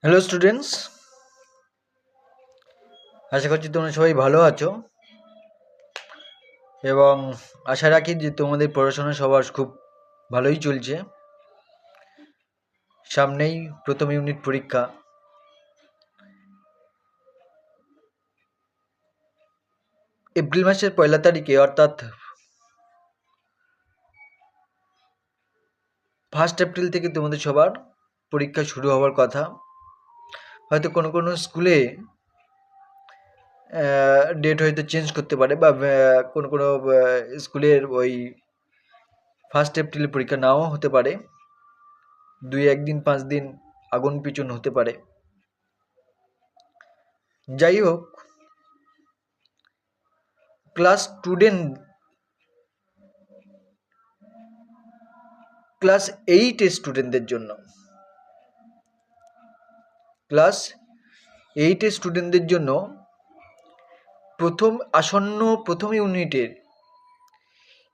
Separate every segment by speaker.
Speaker 1: Hello students, আশা করছি তোমরা সবাই ভালো আছো এবং আশা রাখি যে তোমাদের পড়াশোনা সবার খুব ভালোই চলছে। সামনেই প্রথম ইউনিট পরীক্ষা। এপ্রিল মাসের 1 তারিখে অর্থাৎ 1 এপ্রিল থেকে তোমাদের সবার পরীক্ষা শুরু হওয়ার কথা। হয়তো কোনো কোনো স্কুলে ডেট হয়তো চেঞ্জ করতে পারে বা কোনো কোনো স্কুলের ওই 1 এপ্রিলে পরীক্ষা নাও হতে পারে, 2-1 দিন 5 দিন আগুন পিছন হতে পারে। যাই হোক, ক্লাস 8 স্টুডেন্টদের জন্য প্রথম ইউনিটের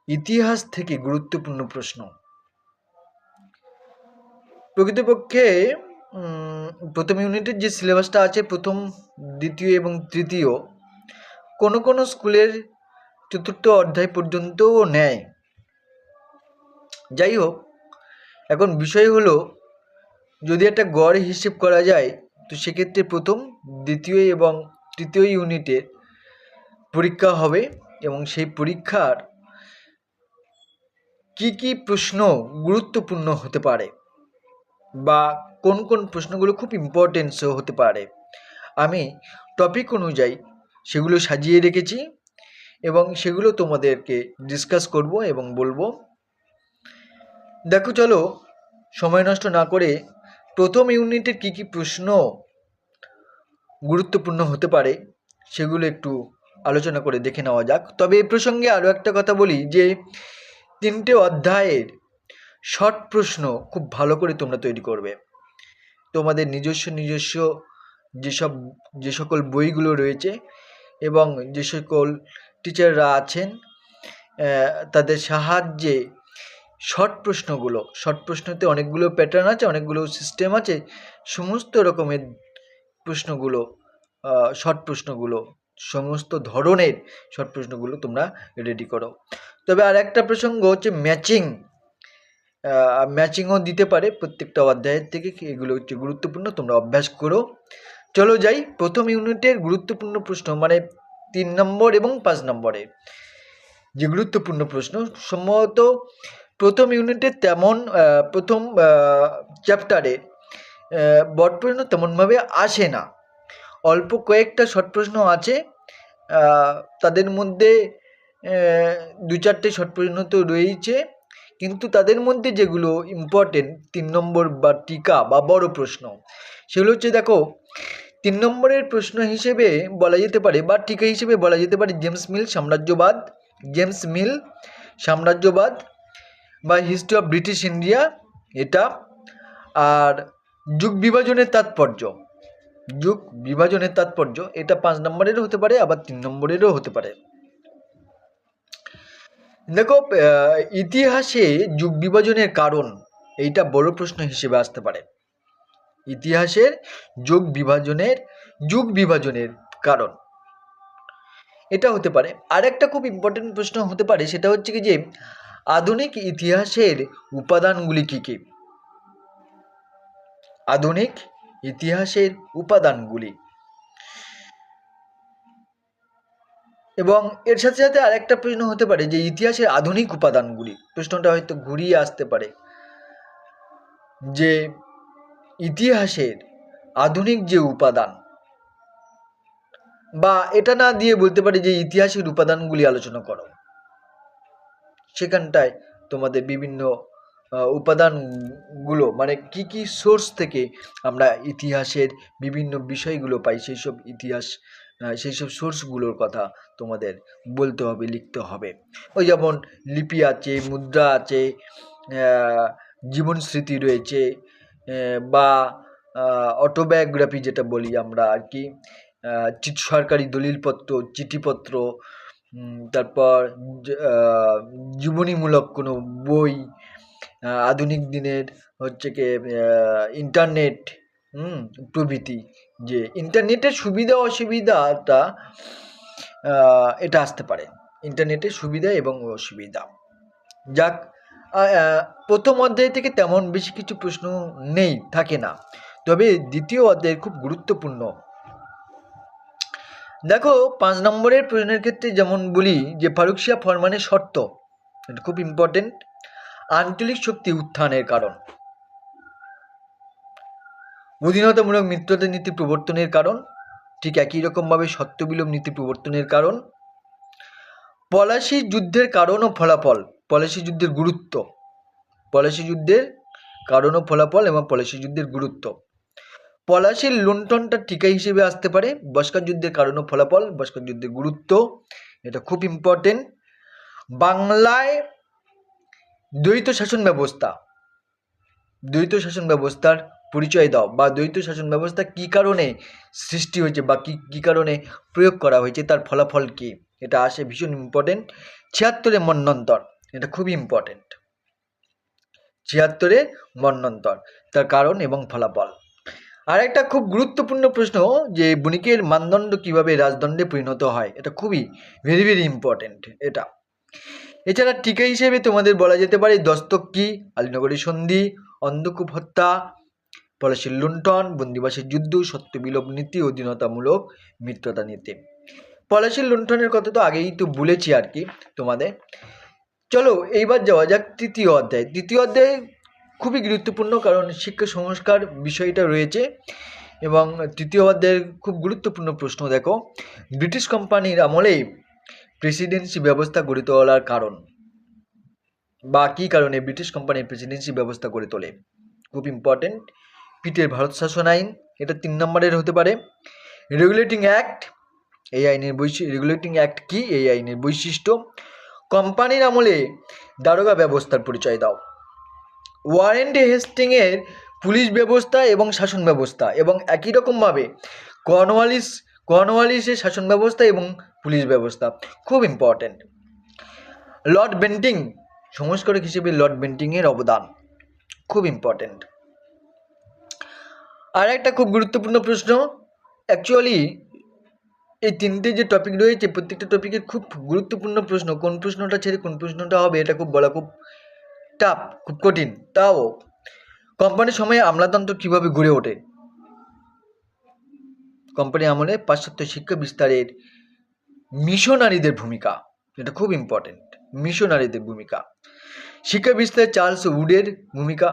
Speaker 1: ইতিহাস থেকে গুরুত্বপূর্ণ প্রশ্ন। প্রকৃতপক্ষে প্রথম ইউনিটের যে সিলেবাসটা আছে, প্রথম, দ্বিতীয় এবং তৃতীয়, কোনো কোনো স্কুলের চতুর্থ অধ্যায় পর্যন্তও নেয়। যাই হোক, এখন বিষয় হলো, যদি একটা গড় হিসেব করা যায়, তো সেক্ষেত্রে প্রথম, দ্বিতীয় এবং তৃতীয় ইউনিটের পরীক্ষা হবে এবং সেই পরীক্ষার কি কি প্রশ্ন গুরুত্বপূর্ণ হতে পারে বা কোন কোন প্রশ্নগুলো খুব ইম্পর্টেন্টও হতে পারে, আমি টপিক অনুযায়ী সেগুলো সাজিয়ে রেখেছি এবং সেগুলো তোমাদেরকে ডিসকাস করব এবং বলবো। দেখো, চলো সময় নষ্ট না করে প্রথম ইউনিটের কি কি প্রশ্ন গুরুত্বপূর্ণ হতে পারে সেগুলো একটু আলোচনা করে দেখে নেওয়া যাক। তবে এই প্রসঙ্গে আরও একটা কথা বলি যে 3টে অধ্যায়ের শর্ট প্রশ্ন খুব ভালো করে তোমরা তৈরি করবে। তোমাদের নিজস্ব যে সকল বইগুলো রয়েছে এবং যে সকল টিচাররা আছেন, তাদের সাহায্যে শর্ট প্রশ্নতে অনেকগুলো প্যাটার্ন আছে, অনেকগুলো সিস্টেম আছে, সমস্ত রকমের প্রশ্নগুলো, সমস্ত ধরনের শর্ট প্রশ্নগুলো তোমরা রেডি করো। তবে আর একটা প্রসঙ্গ হচ্ছে ম্যাচিংও দিতে পারে প্রত্যেকটা অধ্যায়ের থেকে। এগুলো হচ্ছে গুরুত্বপূর্ণ, তোমরা অভ্যাস করো। চলো যাই প্রথম ইউনিটের গুরুত্বপূর্ণ প্রশ্ন, মানে 3 নম্বর এবং 5 নম্বরের যে গুরুত্বপূর্ণ প্রশ্ন। সম্ভবত প্রথম ইউনিটের প্রথম চ্যাপ্টারে বড় প্রশ্ন তেমনভাবে আসে না, অল্প কয়েকটা শর্ট প্রশ্ন আছে। তাদের মধ্যে 2-4টে শর্ট প্রশ্ন তো রয়েছে, কিন্তু তাদের মধ্যে যেগুলো ইম্পর্টেন্ট 3 নম্বর বা টিকা বা বড় প্রশ্ন, সেগুলো হচ্ছে, দেখো, 3 নম্বরের প্রশ্ন হিসেবে বলা যেতে পারে বা টিকা হিসেবে বলা যেতে পারে জেমস মিল সাম্রাজ্যবাদ বা হিস্ট্রি অফ ব্রিটিশ ইন্ডিয়া, এটা। আর যুগ বিভাজনের তাৎপর্য, এটা 5 নম্বরেরও হতে পারে, আবার 3 নম্বরেরও হতে পারে। দেখো, ইতিহাসে যুগ বিভাজনের কারণ, এইটা বড় প্রশ্ন হিসেবে আসতে পারে। ইতিহাসের যুগ বিভাজনের কারণ এটা হতে পারে। আর একটা খুব ইম্পর্টেন্ট প্রশ্ন হতে পারে, সেটা হচ্ছে কি যে আধুনিক ইতিহাসের উপাদানগুলি কী কী। আধুনিক ইতিহাসের উপাদানগুলি, এবং এর সাথে সাথে আরেকটা প্রশ্ন হতে পারে যে ইতিহাসের আধুনিক উপাদানগুলি। প্রশ্নটা হয়তো ঘুরিয়ে আসতে পারে যে ইতিহাসের আধুনিক যে উপাদান, বা এটা না দিয়ে বলতে পারি যে ইতিহাসের উপাদানগুলি আলোচনা করো। সেখানটায় তোমাদের বিভিন্ন উপাদানগুলো, মানে কি কি সোর্স থেকে আমরা ইতিহাসের বিভিন্ন বিষয়গুলো পাই, সেই সব সোর্সগুলোর কথা তোমাদের বলতে হবে, লিখতে হবে। ওই যেমন লিপি আছে, মুদ্রা আছে, জীবন স্মৃতি রয়েছে, বা অটোবায়োগ্রাফি যেটা বলি আমরা আর কি, সরকারি দলিলপত্র, চিঠিপত্র, তারপর জীবনীমূলক কোনো বই, আধুনিক দিনের হচ্ছে কি ইন্টারনেট, প্রভৃতি, যে ইন্টারনেটের সুবিধা অসুবিধাটা এটা আসতে পারে, ইন্টারনেটের সুবিধা এবং অসুবিধা। যাক, প্রথম অধ্যায় থেকে তেমন বেশি কিছু প্রশ্ন নেই, থাকে না, তবে দ্বিতীয় অধ্যায় খুব গুরুত্বপূর্ণ। দেখো 5 নম্বরের প্রশ্নের ক্ষেত্রে যেমন বলি যে ফারুকশিয়া ফরমানের শর্ত, এটা খুব ইম্পর্টেন্ট। আঞ্চলিক শক্তি উত্থানের কারণ, অধীনতামূলক মিত্রতা নীতি প্রবর্তনের কারণ, ঠিক একই রকমভাবে সত্যবিলোপ নীতি প্রবর্তনের কারণ, পলাশী যুদ্ধের কারণ ও ফলাফল, পলাশী যুদ্ধের গুরুত্ব, পলাশী যুদ্ধের কারণ ও ফলাফল এবং পলাশী যুদ্ধের গুরুত্ব। পলাশীর লুণ্ঠনটা টিকা হিসেবে আসতে পারে। বস্কার যুদ্ধের কারণ ও ফলাফল, বস্কার যুদ্ধের গুরুত্ব, এটা খুব ইম্পর্টেন্ট। বাংলায় দ্বৈত শাসন ব্যবস্থা, দ্বৈত শাসন ব্যবস্থার পরিচয় দাও, বা দ্বৈত শাসন ব্যবস্থা কী কারণে সৃষ্টি হয়েছে বা কী কারণে প্রয়োগ করা হয়েছে, তার ফলাফল কী, এটা আসে, ভীষণ ইম্পর্টেন্ট। 76-এ মন্বন্তর, এটা খুবই ইম্পর্টেন্ট। 76-এ মন্বন্তর, তার কারণ এবং ফলাফল। আর একটা খুব গুরুত্বপূর্ণ প্রশ্ন, যে বণিকের মানদণ্ড কিভাবে রাজদণ্ডে পরিণত হয়, এটা খুবই ভেরি ভেরি ইম্পর্টেন্ট এটা। এছাড়া টিকা হিসেবে তোমাদের বলা যেতে পারে দস্তক কি, আলীনগরের সন্ধি, অন্ধকূপ হত্যা, পলাশীর লুণ্ঠন, বন্দিবাসের যুদ্ধ, সত্যবিলোপ নীতি, অধীনতামূলক মিত্রতা নীতি। পলাশীর লুণ্ঠনের কথা তো আগেই তো বলেছি আর কি তোমাদের। চলো এইবার যাওয়া যাক তৃতীয় অধ্যায়। তৃতীয় অধ্যায় খুবই গুরুত্বপূর্ণ, কারণ শিক্ষা সংস্কার বিষয়টা রয়েছে, এবং তৃতীয় অধ্যায়ের খুব গুরুত্বপূর্ণ প্রশ্ন দেখো, ব্রিটিশ কোম্পানির আমলে প্রেসিডেন্সি ব্যবস্থা গড়ে তোলার কারণ, বা কী কারণে ব্রিটিশ কোম্পানির প্রেসিডেন্সি ব্যবস্থা গড়ে তোলে, খুব ইম্পর্টেন্ট। পিটের ভারত শাসন আইন, এটা 3 নম্বরের হতে পারে। রেগুলেটিং অ্যাক্ট, এই আইনের রেগুলেটিং অ্যাক্ট কি, এই আইনের বৈশিষ্ট্য। কোম্পানির আমলে দারোগা ব্যবস্থার পরিচয় দাও। ওয়ারেন হেস্টিংয়ের পুলিশ ব্যবস্থা এবং শাসন ব্যবস্থা, এবং একই রকমভাবে কর্নওয়ালিসের শাসন ব্যবস্থা এবং পুলিশ ব্যবস্থা, খুব ইম্পর্টেন্ট। লর্ড বেন্টিং, সংস্কারক হিসেবে লর্ড বেন্টিংয়ের অবদান, খুব ইম্পর্টেন্ট। আর একটা খুব গুরুত্বপূর্ণ প্রশ্ন, অ্যাকচুয়ালি এই 3টে যে টপিক রয়েছে প্রত্যেকটা টপিকের খুব গুরুত্বপূর্ণ প্রশ্ন, কোন প্রশ্নটা ছেড়ে কোন প্রশ্নটা হবে এটা খুব বলা খুব টাফ, খুব কঠিন। তাও কোম্পানির সময়ে আমলাতন্ত্র কিভাবে গড়ে ওঠে, কোম্পানি আমলে পাশ্চাত্য শিক্ষা বিস্তারের মিশনারিদের ভূমিকা, এটা খুব ইম্পর্টেন্ট, মিশনারিদের ভূমিকা। শিক্ষা বিস্তারে চার্লস উডের ভূমিকা,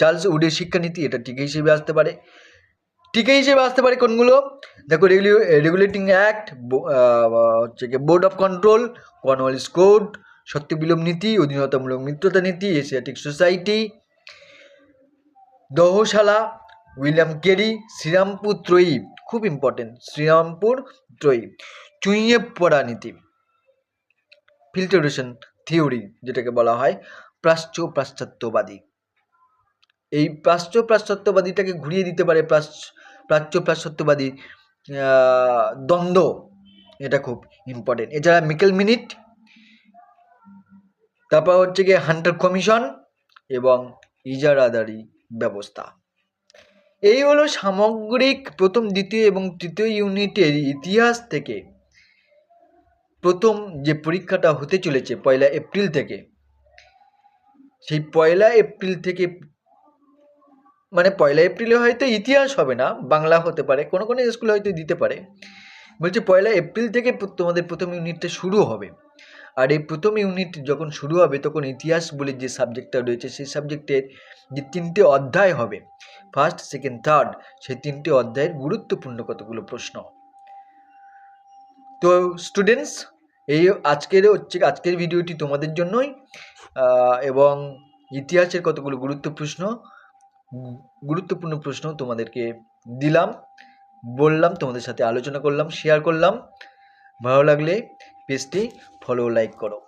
Speaker 1: চার্লস উডের শিক্ষানীতি, এটা টিকা হিসেবে আসতে পারে। টিকা হিসেবে আসতে পারে কোনগুলো দেখো, রেগুলেটিং অ্যাক্ট, হচ্ছে কি board of control, Cornwallis code, সত্যবিলোপ নীতি, অধীনতামূলক মিত্রতা নীতি, এশিয়াটিক সোসাইটি, দহশালা, উইলিয়াম কেরি, শ্রীরামপুর ত্রয়ী, খুব ইম্পর্টেন্ট, শ্রীরামপুর ত্রয়ী, চুইয়ে পড়া নীতি, ফিল্টারেশন থিওরি যেটাকে বলা হয়, প্রাচ্যবাদী, এই প্রাচ্যবাদীটাকে ঘুরিয়ে দিতে পারে প্রাচ্যবাদী দ্বন্দ্ব, এটা খুব ইম্পর্টেন্ট। এছাড়া মিকেল মিনিট, তারপর হচ্ছে গিয়ে হান্টার কমিশন এবং ইজারাদারি ব্যবস্থা। এই হলো সামগ্রিক প্রথম, দ্বিতীয় এবং তৃতীয় ইউনিটের ইতিহাস থেকে প্রথম যে পরীক্ষাটা হতে চলেছে 1 এপ্রিল থেকে। সেই 1 এপ্রিল থেকে, মানে 1 এপ্রিলে হয়তো ইতিহাস হবে না, বাংলা হতে পারে, কোনো কোনো স্কুলে হয়তো দিতে পারে। বলছে 1 এপ্রিল থেকে তোমাদের প্রথম ইউনিটটা শুরু হবে। আর এই প্রথম ইউনিট যখন শুরু হবে তখন ইতিহাস বলে যে সাবজেক্টটা রয়েছে সেই সাবজেক্টের যে 3টে অধ্যায় হবে, ফার্স্ট, সেকেন্ড, থার্ড, সেই 3টে অধ্যায়ের গুরুত্বপূর্ণ কতগুলো প্রশ্ন। তো স্টুডেন্টস, এই আজকের ভিডিওটি তোমাদের জন্যই, এবং ইতিহাসের কতগুলো গুরুত্বপূর্ণ প্রশ্ন তোমাদেরকে দিলাম, বললাম, তোমাদের সাথে আলোচনা করলাম, শেয়ার করলাম। ভালো লাগলে পেজটি ফলো, লাইক করো।